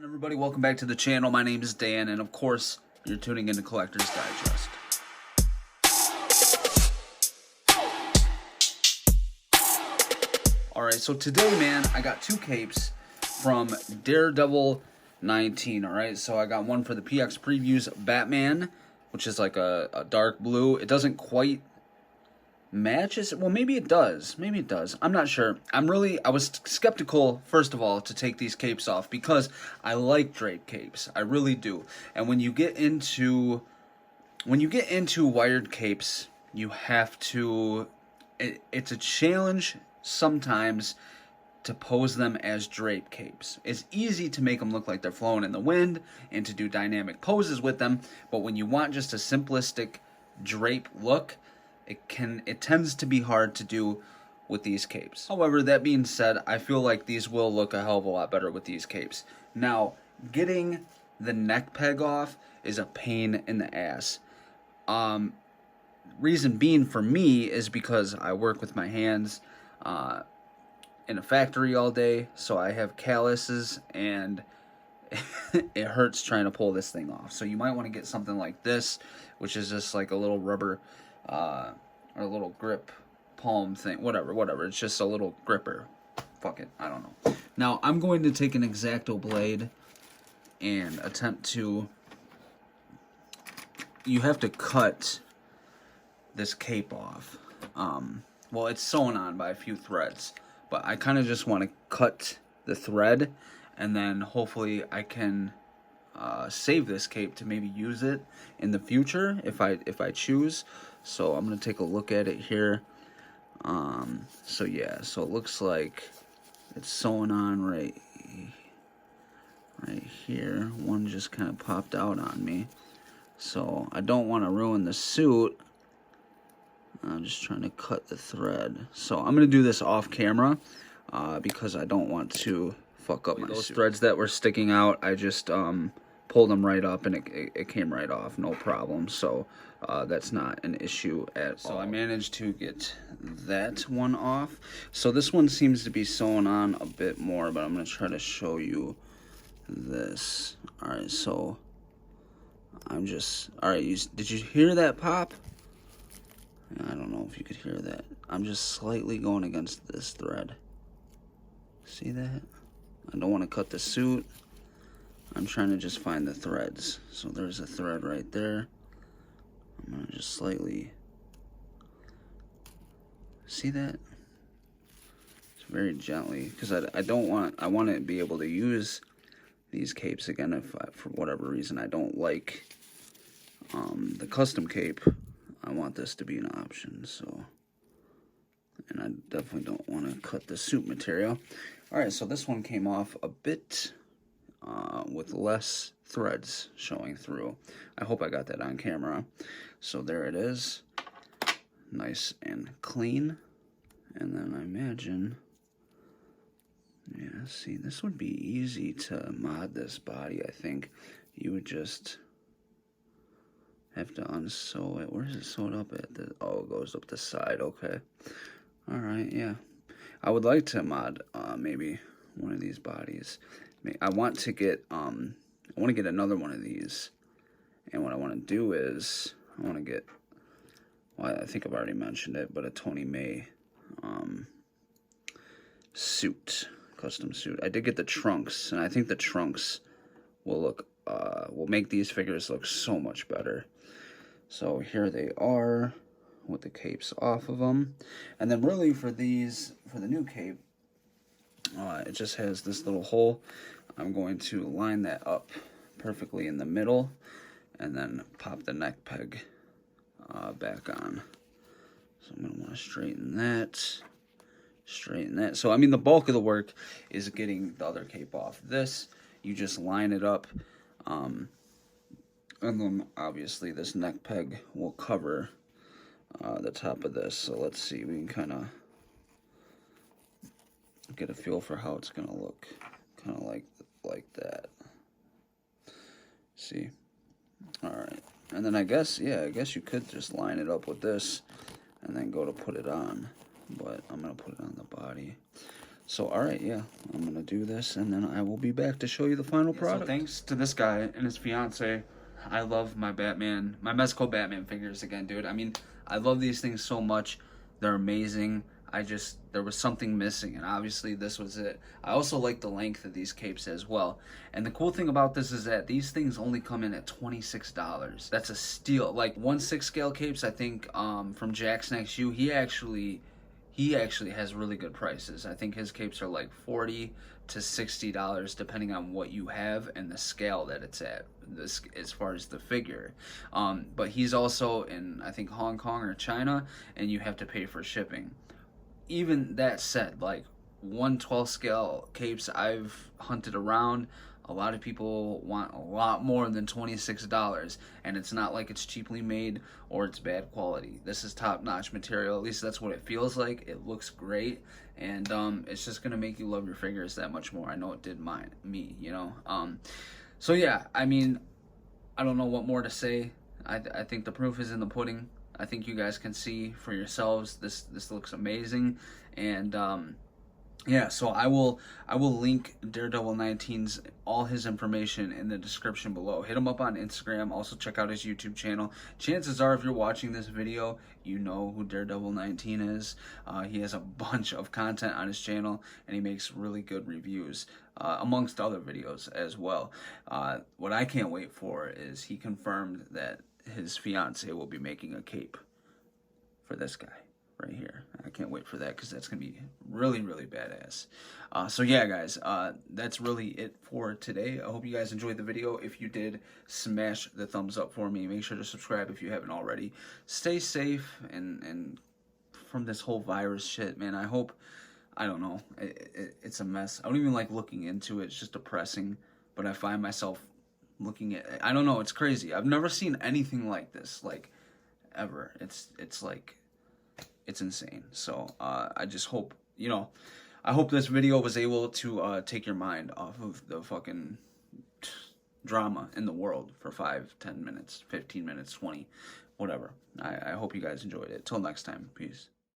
Everybody, welcome back to the channel. My name is Dan, and of course, you're tuning into Collector's Digest. Alright, so today, man, I got two capes from Daredevil 19, alright? So I got one for the PX Previews Batman, which is like a dark blue. It doesn't quite match it. Well, maybe it does. Maybe it does. I'm not sure. I was skeptical, first of all, to take these capes off because I like draped capes. I really do. And when you get into wired capes, you have to, it's a challenge sometimes to pose them as draped capes. It's easy to make them look like they're flowing in the wind and to do dynamic poses with them, but when you want just a simplistic drape look, it tends to be hard to do with these capes. However, that being said, I feel like these will look a hell of a lot better with these capes. Now, getting the neck peg off is a pain in the ass. Reason being for me is because I work with my hands in a factory all day, so I have calluses and it hurts trying to pull this thing off. So you might want to get something like this, which is just like a little rubber or a little grip palm thing, whatever. It's just a little gripper. Fuck it, I don't know. Now I'm going to take an X-Acto blade and attempt to. You have to cut this cape off. Well, it's sewn on by a few threads, but I kind of just want to cut the thread, and then hopefully I can save this cape to maybe use it in the future if I choose. So I'm gonna take a look at it here. So yeah, so it looks like it's sewn on right here. One just kind of popped out on me, so I don't want to ruin the suit. I'm just trying to cut the thread. So I'm gonna do this off camera because I don't want to fuck up my suit. Those threads that were sticking out, I just pulled them right up and it came right off, no problem. So that's not an issue at all. So I managed to get that one off. So this one seems to be sewn on a bit more, but I'm gonna try to show you this. All right, so I'm just, all right, did you hear that pop? I don't know if you could hear that. I'm just slightly going against this thread. See that? I don't want to cut the suit. I'm trying to just find the threads. So there's a thread right there. I'm going to just slightly... See that? It's very gently, because I want to be able to use these capes again if for whatever reason I don't like the custom cape. I want this to be an option, so, and I definitely don't want to cut the suit material. Alright, so this one came off a bit with less threads showing through. I hope I got that on camera. So there it is, nice and clean. And then I imagine, yeah, see, this would be easy to mod this body. I think you would just have to unsew it. Where is it sewed up at? Oh, it goes up the side. Okay. All right. Yeah. I would like to mod maybe one of these bodies. I want to get another one of these, and what I want to do is I want to get. Well, I think I've already mentioned it, but a Tony May suit, custom suit. I did get the trunks, and I think the trunks will look will make these figures look so much better. So here they are with the capes off of them. And then really for these, for the new cape, it just has this little hole. I'm going to line that up perfectly in the middle and then pop the neck peg back on. So I'm going to want to straighten that. So I mean the bulk of the work is getting the other cape off. This, you just line it up. And then obviously this neck peg will cover the top of this. So let's see, we can kind of get a feel for how it's going to look. Kind of like that. See? Alright. And then I guess you could just line it up with this and then go to put it on. But I'm going to put it on the body. So, alright, yeah, I'm gonna do this, and then I will be back to show you the final product. So thanks to this guy and his fiance, I love my Batman, my Mezco Batman figures again, dude. I mean, I love these things so much. They're amazing. There was something missing, and obviously this was it. I also like the length of these capes as well. And the cool thing about this is that these things only come in at $26. That's a steal. Like 1/6 scale capes, I think, from Jack's Next U, he actually has really good prices. I think his capes are like $40 to $60 depending on what you have and the scale that it's at, this as far as the figure. But he's also in, I think, Hong Kong or China, and you have to pay for shipping. Even that said, like 1/12 scale capes I've hunted around, a lot of people want a lot more than $26, and it's not like it's cheaply made or it's bad quality. This is top-notch material. At least that's what it feels like. It looks great, and it's just gonna make you love your figures that much more. I know it did me, you know. So yeah, I mean, I don't know what more to say. I think the proof is in the pudding. I think you guys can see for yourselves. This looks amazing, and yeah. So I will link Daredevil 19's all his information in the description below. Hit him up on Instagram. Also check out his YouTube channel. Chances are, if you're watching this video, you know who Daredevil 19 is. He has a bunch of content on his channel, and he makes really good reviews, amongst other videos as well. What I can't wait for is he confirmed that his fiance will be making a cape for this guy right here. I can't wait for that because that's gonna be really, really badass. So yeah, guys, that's really it for today. I hope you guys enjoyed the video. If you did, smash the thumbs up for me. Make sure to subscribe if you haven't already. Stay safe and from this whole virus shit, man. I don't know, it's a mess. I don't even like looking into it. It's just depressing, but I find myself looking at, I don't know, it's crazy. I've never seen anything like this, like, ever. It's like, it's insane. So I just hope, you know, I hope this video was able to take your mind off of the fucking drama in the world for 5, 10 minutes, 15 minutes, 20, whatever. I hope you guys enjoyed it. Till next time, peace.